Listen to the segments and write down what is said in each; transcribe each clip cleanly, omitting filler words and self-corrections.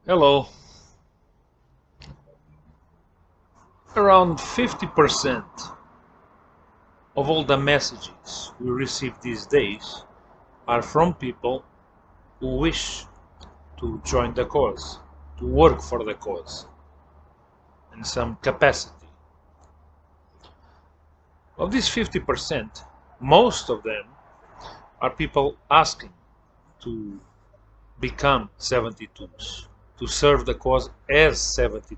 Hello. Around 50% of all the messages we receive these days are from people who wish to join the cause, to work for the cause in some capacity. Of these 50%, most of them are people asking to become 72's, to serve the cause as 72's.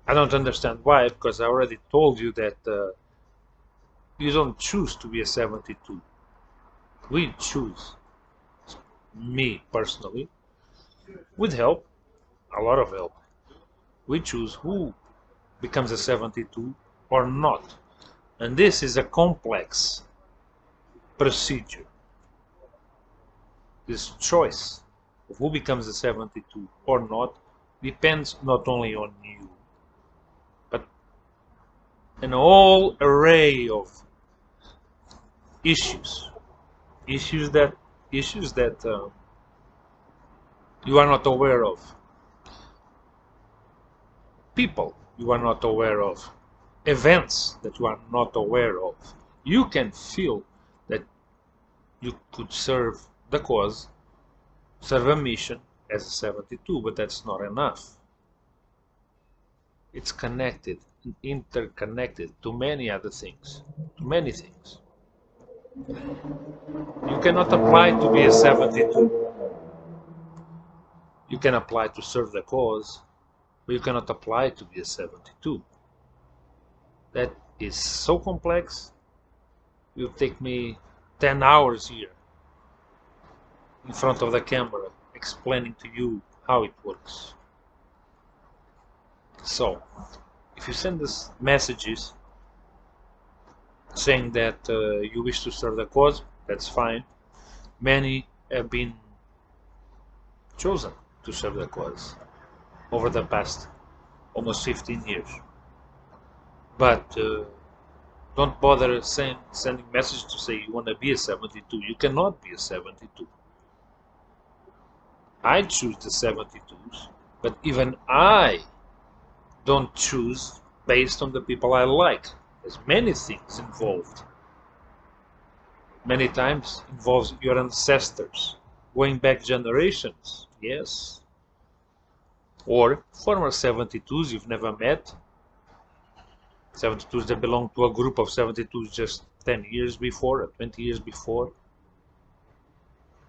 I don't understand why, because I already told you that you don't choose to be a 72. We choose, me personally, with help, a lot of help. We choose who becomes a 72 or not. And this is a complex procedure. This choice of who becomes a 72 or not depends not only on you, but an whole array of issues. Issues that you are not aware of. People you are not aware of. Events that you are not aware of. You can feel that you could serve the cause, serve a mission as a 72, but that's not enough. It's connected and interconnected to many other things, to many things. You cannot apply to be a 72. You can apply to serve the cause, but you cannot apply to be a 72. That is so complex. It will take me 10 hours here in front of the camera explaining to you how it works. So, if you send us messages saying that you wish to serve the cause, that's fine. Many have been chosen to serve the cause over the past almost 15 years. But don't bother sending messages to say you want to be a 72. You cannot be a 72. I choose the 72s, but even I don't choose based on the people I like. There's many things involved. Many times involves your ancestors, going back generations, yes. Or former 72s you've never met. 72s that belong to a group of 72s just 10 years before, or 20 years before,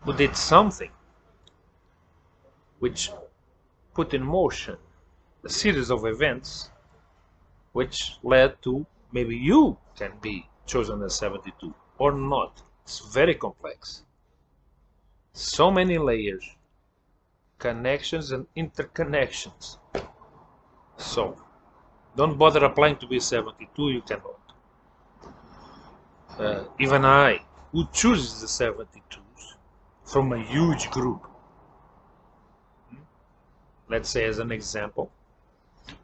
who did something which put in motion a series of events which led to maybe you can be chosen as 72 or not. It's very complex. So many layers, connections and interconnections. So, don't bother applying to be 72, you cannot. Even I, who chooses the 72s from a huge group, let's say as an example,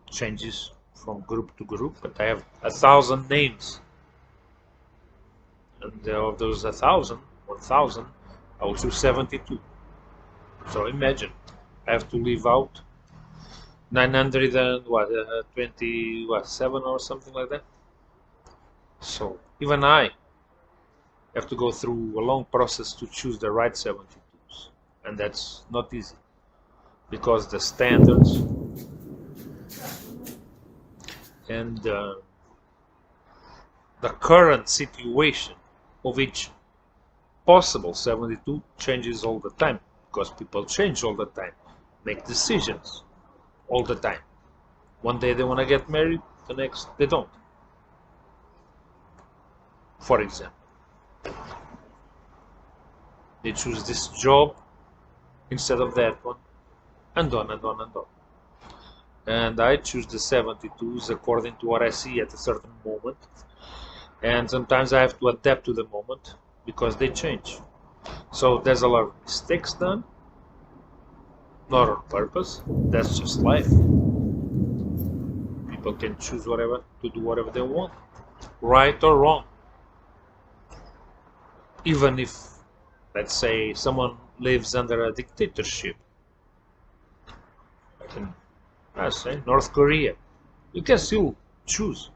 changes from group to group, but I have 1,000 names. And of those 1,000, I will choose 72. So imagine, I have to leave out 927 or something like that. So even I have to go through a long process to choose the right 72s, and that's not easy because the standards and the current situation of each possible 72 changes all the time, because people change all the time, make decisions all the time. One day they want to get married, the next they don't. For example, they choose this job instead of that one, and on and on and on. And I choose the 72s according to what I see at a certain moment, and sometimes I have to adapt to the moment because they change. So there's a lot of mistakes done, not on purpose. That's just life. People can choose whatever to do whatever they want, right or wrong. Even if, let's say, someone lives under a dictatorship, in, I say, North Korea. You can still choose.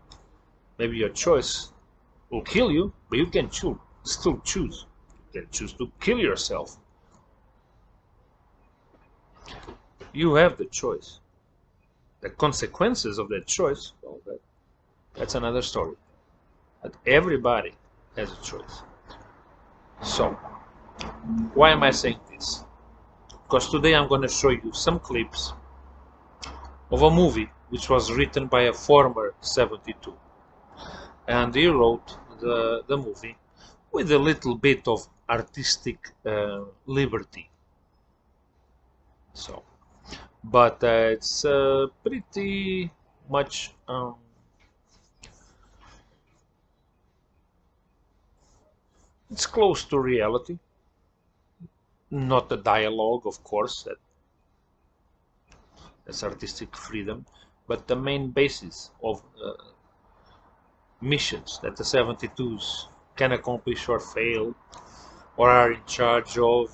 Maybe your choice will kill you, but you can still choose. You can choose to kill yourself. You have the choice. The consequences of that choice, well, that's another story. But everybody has a choice. So, why am I saying this? Because today I'm going to show you some clips of a movie which was written by a former 72. And he wrote the movie with a little bit of artistic liberty. So, but it's pretty much it's close to reality. Not the dialogue, of course, that's artistic freedom, but the main basis of missions that the 72s can accomplish or fail or are in charge of.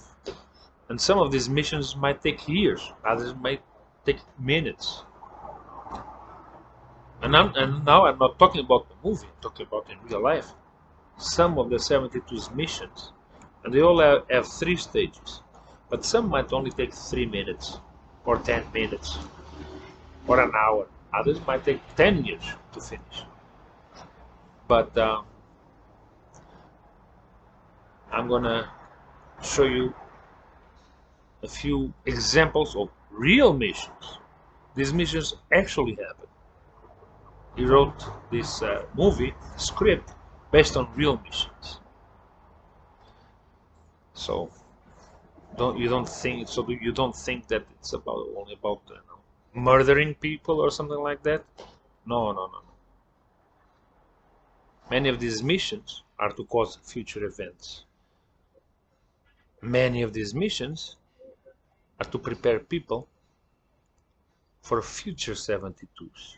And some of these missions might take years, others might take minutes. And now I'm not talking about the movie, I'm talking about in real life. Some of the 72's missions, and they all have 3 stages, but some might only take 3 minutes, or 10 minutes, or an hour. Others might take 10 years to finish. But I'm gonna show you a few examples of real missions. These missions actually happen. He wrote this movie script based on real missions. So you don't think that it's only about murdering people or something like that. No. Many of these missions are to cause future events. Many of these missions are to prepare people for future 72s,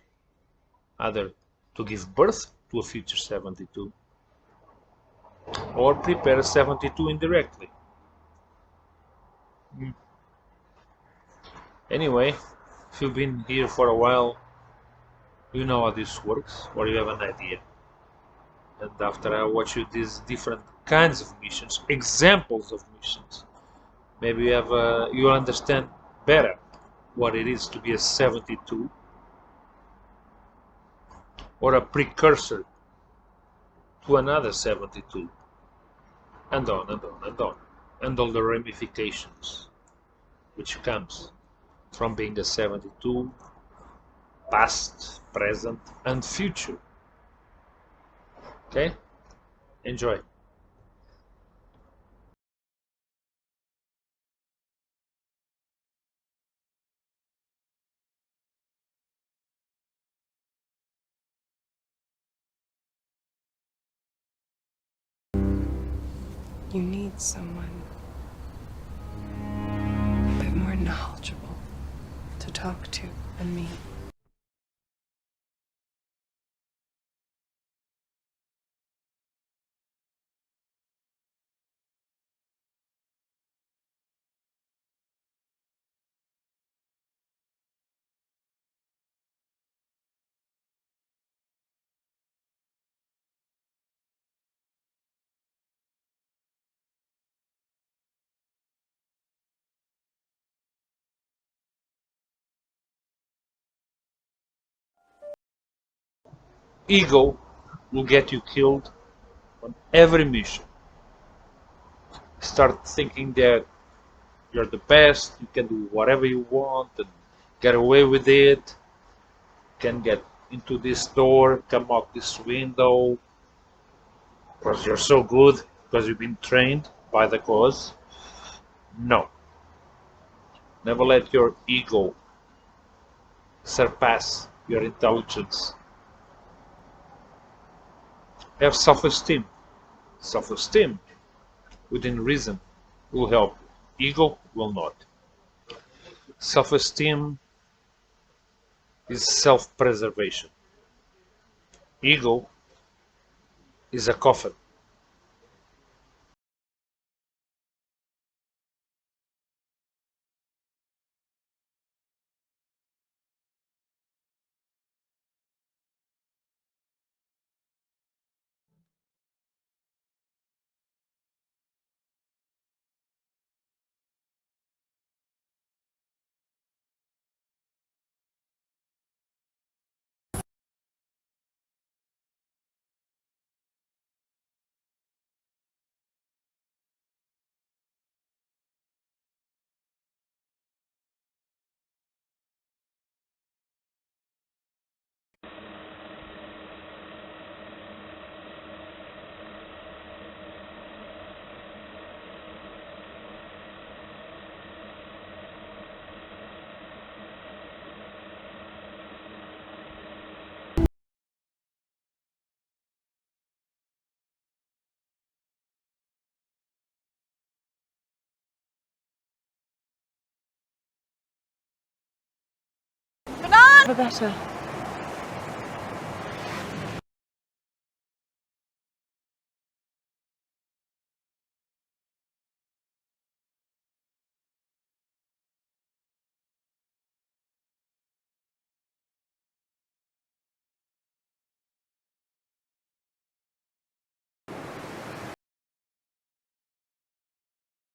either to give birth to a future 72 or prepare 72 indirectly. Anyway, if you've been here for a while, you know how this works, or you have an idea. And after I watch you these different kinds of missions, examples of missions, maybe you'll understand better what it is to be a 72 or a precursor to another 72, and on and on and on, and all the ramifications which comes from being a 72, past, present, and future. Okay? Enjoy. You need someone a bit more knowledgeable to talk to than me. Ego will get you killed on every mission. Start thinking that you're the best, you can do whatever you want and get away with it, can get into this door, come out this window, because you're so good, because you've been trained by the cause. No. Never let your ego surpass your intelligence. Have self-esteem. Self-esteem within reason will help you. Ego will not. Self-esteem is self-preservation. Ego is a coffin. the better.